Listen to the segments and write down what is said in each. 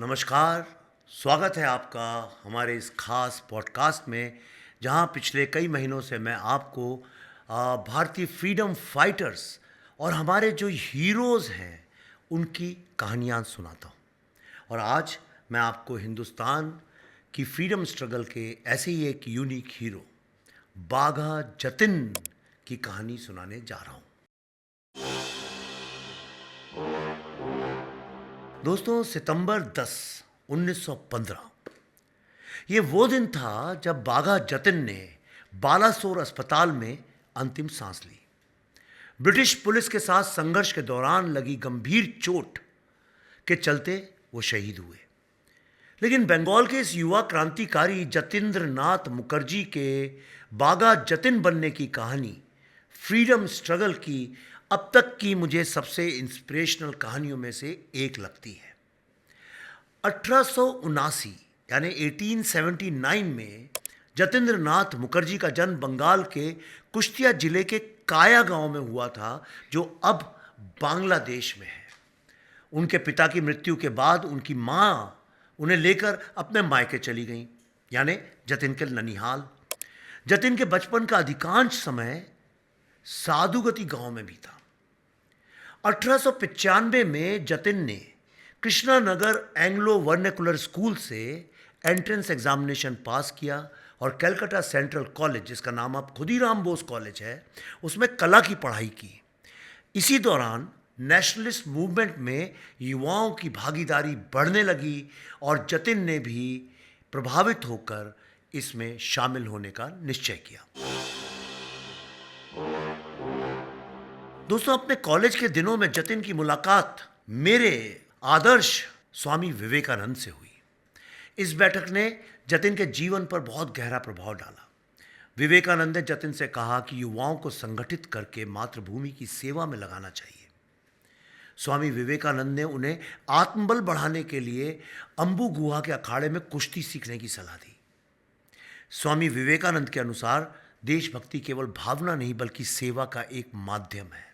नमस्कार। स्वागत है आपका हमारे इस खास पॉडकास्ट में, जहां पिछले कई महीनों से मैं आपको भारतीय फ्रीडम फाइटर्स और हमारे जो हीरोज़ हैं उनकी कहानियां सुनाता हूं। और आज मैं आपको हिंदुस्तान की फ्रीडम स्ट्रगल के ऐसे ही एक यूनिक हीरो बाघा जतिन की कहानी सुनाने जा रहा हूं। दोस्तों, सितंबर 10, 1915 ये वो दिन था जब बाघा जतिन ने बालासोर अस्पताल में अंतिम सांस ली। ब्रिटिश पुलिस के साथ संघर्ष के दौरान लगी गंभीर चोट के चलते वो शहीद हुए। लेकिन बंगाल के इस युवा क्रांतिकारी जतिंद्र नाथ मुखर्जी के बाघा जतिन बनने की कहानी फ्रीडम स्ट्रगल की अब तक की मुझे सबसे इंस्पिरेशनल कहानियों में से एक लगती है। 1879 यानी 1879 में जतिंद्र नाथ मुखर्जी का जन्म बंगाल के कुश्तिया जिले के काया गांव में हुआ था, जो अब बांग्लादेश में है। उनके पिता की मृत्यु के बाद उनकी मां उन्हें लेकर अपने मायके चली गईं, यानी जतिन के ननिहाल। जतिन के बचपन का अधिकांश समय साधुगति गांव में बीता। 1895 में जतिन ने Krishna Nagar Anglo vernacular school से एंट्रेंस एग्जामिनेशन पास किया और कलकत्ता सेंट्रल कॉलेज, जिसका नाम अब खुदीराम बोस कॉलेज है, उसमें कला की पढ़ाई की। इसी दौरान नेशनलिस्ट मूवमेंट में युवाओं की भागीदारी बढ़ने लगी और जतिन ने भी प्रभावित होकर इसमें शामिल होने का निश्चय किया। दोस्तों, अपने कॉलेज के दिनों में जतिन की मुलाकात मेरे आदर्श स्वामी विवेकानंद से हुई। इस बैठक ने जतिन के जीवन पर बहुत गहरा प्रभाव डाला। विवेकानंद ने जतिन से कहा कि युवाओं को संगठित करके मातृभूमि की सेवा में लगाना चाहिए। स्वामी विवेकानंद ने उन्हें आत्मबल बढ़ाने के लिए अंबु गुहा के अखाड़े में कुश्ती सीखने की सलाह दी। स्वामी विवेकानंद के अनुसार देशभक्ति केवल भावना नहीं बल्कि सेवा का एक माध्यम है।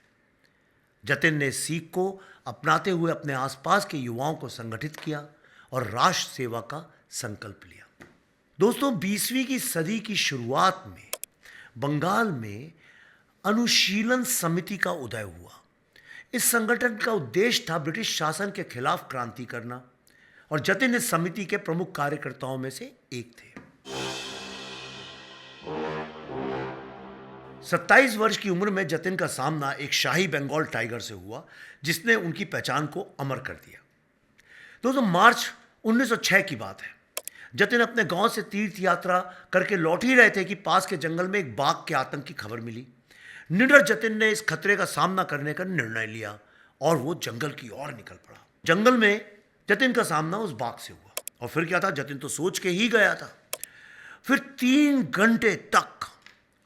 जतिन ने सीख को अपनाते हुए अपने आसपास के युवाओं को संगठित किया और राष्ट्र सेवा का संकल्प लिया। दोस्तों, 20वीं की सदी की शुरुआत में बंगाल में अनुशीलन समिति का उदय हुआ। इस संगठन का उद्देश्य था ब्रिटिश शासन के खिलाफ क्रांति करना और जतिन इस समिति के प्रमुख कार्यकर्ताओं में से एक थे। 27 वर्ष की उम्र में जतिन का सामना एक शाही बंगाल टाइगर से हुआ, जिसने उनकी पहचान को अमर कर दिया। दोस्तों, मार्च 1906 की बात है। जतिन अपने गांव से तीर्थ यात्रा करके लौट ही रहे थे कि पास के जंगल में एक बाघ के आतंक की खबर मिली। निडर जतिन ने इस खतरे का सामना करने का निर्णय लिया और वो जंगल की ओर निकल पड़ा। जंगल में जतिन का सामना उस बाघ से हुआ और फिर क्या था, जतिन तो सोच के ही गया था। फिर 3 घंटे तक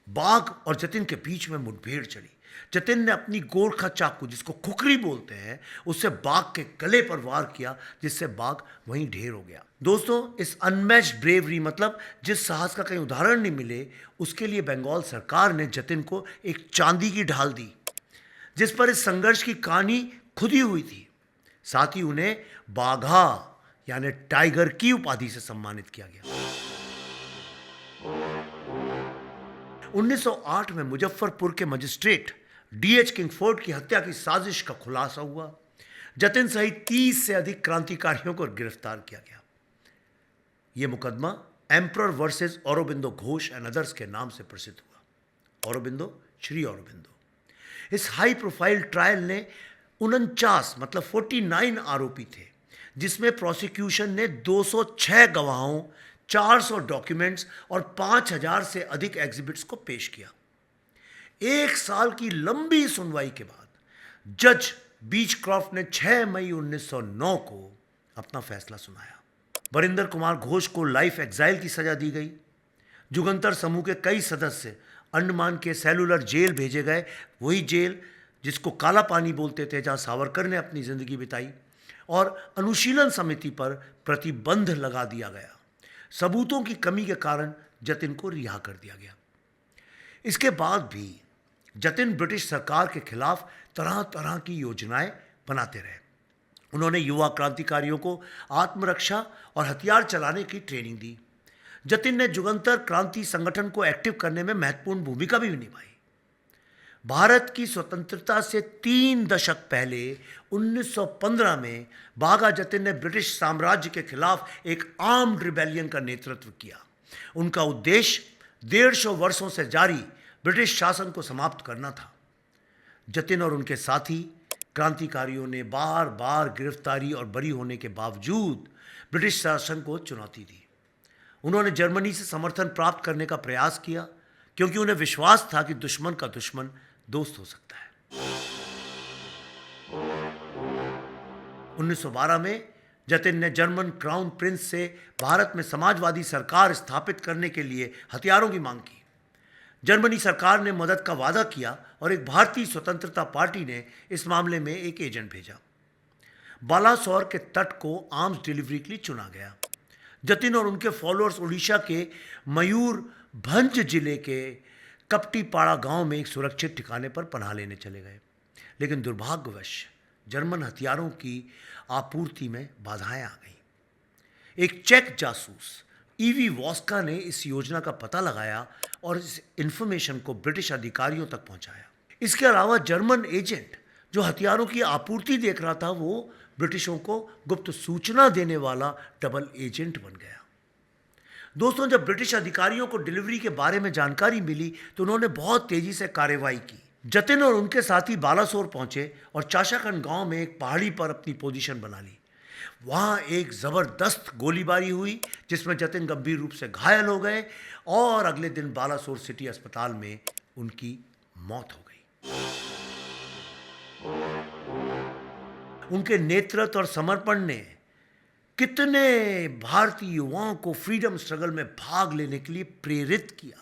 बाघ और जतिन के बीच में मुठभेड़ चली। जतिन ने अपनी गोरखा चाकू, जिसको खुखरी बोलते हैं, उससे बाघ के गले पर वार किया, जिससे बाघ वहीं ढेर हो गया। दोस्तों, इस अनमैच्ड ब्रेवरी, मतलब जिस साहस का कहीं उदाहरण नहीं मिले, उसके लिए बंगाल सरकार ने जतिन को एक चांदी की ढाल दी, जिस पर इस संघर्ष की कहानी खुदी हुई थी। साथ ही उन्हें बाघा यानी टाइगर की उपाधि से सम्मानित किया गया। 1908 में मुजफ्फरपुर के मजिस्ट्रेट डीएच किंगफोर्ड की हत्या की साजिश का खुलासा हुआ। जतिन सहित 30 से अधिक क्रांतिकारियों को गिरफ्तार किया गया। यह मुकदमा emperor versus Aurobindo Ghosh and others के नाम से प्रसिद्ध हुआ। औरोबिंदो, श्री औरोबिंदो। इस हाई प्रोफाइल ट्रायल ने 49 मतलब 49 आरोपी थे, जिसमें प्रोसिक्यूशन ने 206 गवाहों, 400 डॉक्यूमेंट्स और 5000 से अधिक एग्जिबिट्स को पेश किया। 1 साल की लंबी सुनवाई के बाद जज बीचक्रॉफ्ट ने 6 मई 1909 को अपना फैसला सुनाया। वरिंदर कुमार घोष को लाइफ एक्साइल की सजा दी गई। जुगंतर समूह के कई सदस्य अंडमान के सेलुलर जेल भेजे गए, वही जेल जिसको काला पानी बोलते थे, जहां सावरकर ने अपनी जिंदगी बिताई, और अनुशीलन समिति पर प्रतिबंध लगा दिया गया। सबूतों की कमी के कारण जतिन को रिहा कर दिया गया। इसके बाद भी जतिन ब्रिटिश सरकार के खिलाफ तरह तरह की योजनाएं बनाते रहे। उन्होंने युवा क्रांतिकारियों को आत्मरक्षा और हथियार चलाने की ट्रेनिंग दी। जतिन ने जुगंतर क्रांति संगठन को एक्टिव करने में महत्वपूर्ण भूमिका भी निभाई। भारत की स्वतंत्रता से 3 दशक पहले 1915 में बाघा जतिन ने ब्रिटिश साम्राज्य के खिलाफ एक आर्म्ड रिबेलियन का नेतृत्व किया। उनका उद्देश्य 150 वर्षों से जारी ब्रिटिश शासन को समाप्त करना था। जतिन और उनके साथी क्रांतिकारियों ने बार बार गिरफ्तारी और बरी होने के बावजूद ब्रिटिश शासन को चुनौती दी। उन्होंने जर्मनी से समर्थन प्राप्त करने का प्रयास किया, क्योंकि उन्हें विश्वास था कि दुश्मन का दुश्मन दोस्त हो सकता है। 1912 में जतिन ने जर्मन क्राउन प्रिंस से भारत में समाजवादी सरकार स्थापित करने के लिए हथियारों की मांग की। जर्मनी सरकार ने मदद का वादा किया और एक भारतीय स्वतंत्रता पार्टी ने इस मामले में एक एजेंट भेजा। बालासोर के तट को आर्म्स डिलीवरी के लिए चुना गया। जतिन और उनके फॉलोअर्स उड़ीसा के मयूरभंज जिले के कपटीपाड़ा गांव में एक सुरक्षित ठिकाने पर पनाह लेने चले गए, लेकिन दुर्भाग्यवश जर्मन हथियारों की आपूर्ति में बाधाएं आ गईं। एक चेक जासूस ईवी वॉस्का ने इस योजना का पता लगाया और इस इंफॉर्मेशन को ब्रिटिश अधिकारियों तक पहुंचाया। इसके अलावा जर्मन एजेंट जो हथियारों की आपूर्ति देख रहा था, वो ब्रिटिशों को गुप्त सूचना देने वाला डबल एजेंट बन गया। दोस्तों, जब ब्रिटिश अधिकारियों को डिलीवरी के बारे में जानकारी मिली तो उन्होंने बहुत तेजी से कार्रवाई की। जतिन और उनके साथी बालासोर पहुंचे और चाशाखंड गांव में एक पहाड़ी पर अपनी पोजीशन बना ली। वहां एक जबरदस्त गोलीबारी हुई, जिसमें जतिन गंभीर रूप से घायल हो गए और अगले दिन बालासोर सिटी अस्पताल में उनकी मौत हो गई। उनके नेतृत्व और समर्पण ने कितने भारतीय युवाओं को फ्रीडम स्ट्रगल में भाग लेने के लिए प्रेरित किया।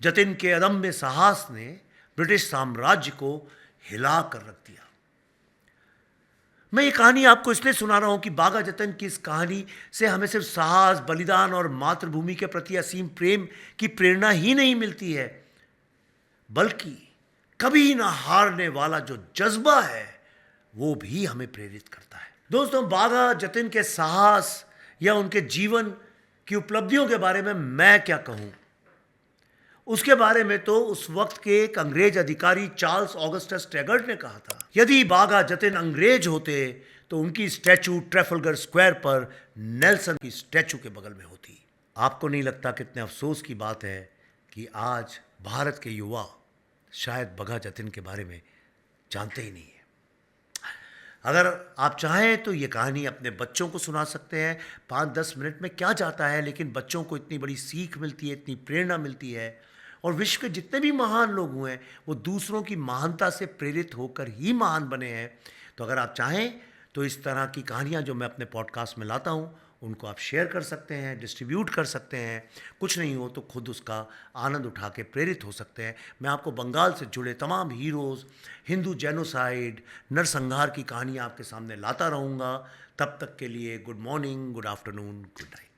जतिन के अदम्य साहस ने ब्रिटिश साम्राज्य को हिला कर रख दिया। मैं ये कहानी आपको इसलिए सुना रहा हूं कि बाघा जतिन की इस कहानी से हमें सिर्फ साहस, बलिदान और मातृभूमि के प्रति असीम प्रेम की प्रेरणा ही नहीं मिलती है, बल्कि कभी ना हारने वाला जो जज्बा है वो भी हमें प्रेरित करता है। दोस्तों, बाघा जतिन के साहस या उनके जीवन की उपलब्धियों के बारे में मैं क्या कहूं, उसके बारे में तो उस वक्त के एक अंग्रेज अधिकारी चार्ल्स ऑगस्टस टैगर्ट ने कहा था, यदि बाघा जतिन अंग्रेज होते तो उनकी स्टैचू ट्रैफलगर स्क्वायर पर नेल्सन की स्टैचू के बगल में होती। आपको नहीं लगता कितने अफसोस की बात है कि आज भारत के युवा शायद बाघा जतिन के बारे में जानते ही नहीं है। अगर आप चाहें तो ये कहानी अपने बच्चों को सुना सकते हैं। 5-10 मिनट में क्या जाता है, लेकिन बच्चों को इतनी बड़ी सीख मिलती है, इतनी प्रेरणा मिलती है। और विश्व के जितने भी महान लोग हुए हैं वो दूसरों की महानता से प्रेरित होकर ही महान बने हैं। तो अगर आप चाहें तो इस तरह की कहानियाँ जो मैं अपने पॉडकास्ट में लाता हूँ उनको आप शेयर कर सकते हैं, डिस्ट्रीब्यूट कर सकते हैं। कुछ नहीं हो तो खुद उसका आनंद उठा के प्रेरित हो सकते हैं। मैं आपको बंगाल से जुड़े तमाम हीरोज़, हिंदू जेनोसाइड, नरसंहार की कहानियाँ आपके सामने लाता रहूँगा। तब तक के लिए good morning, good afternoon, good night.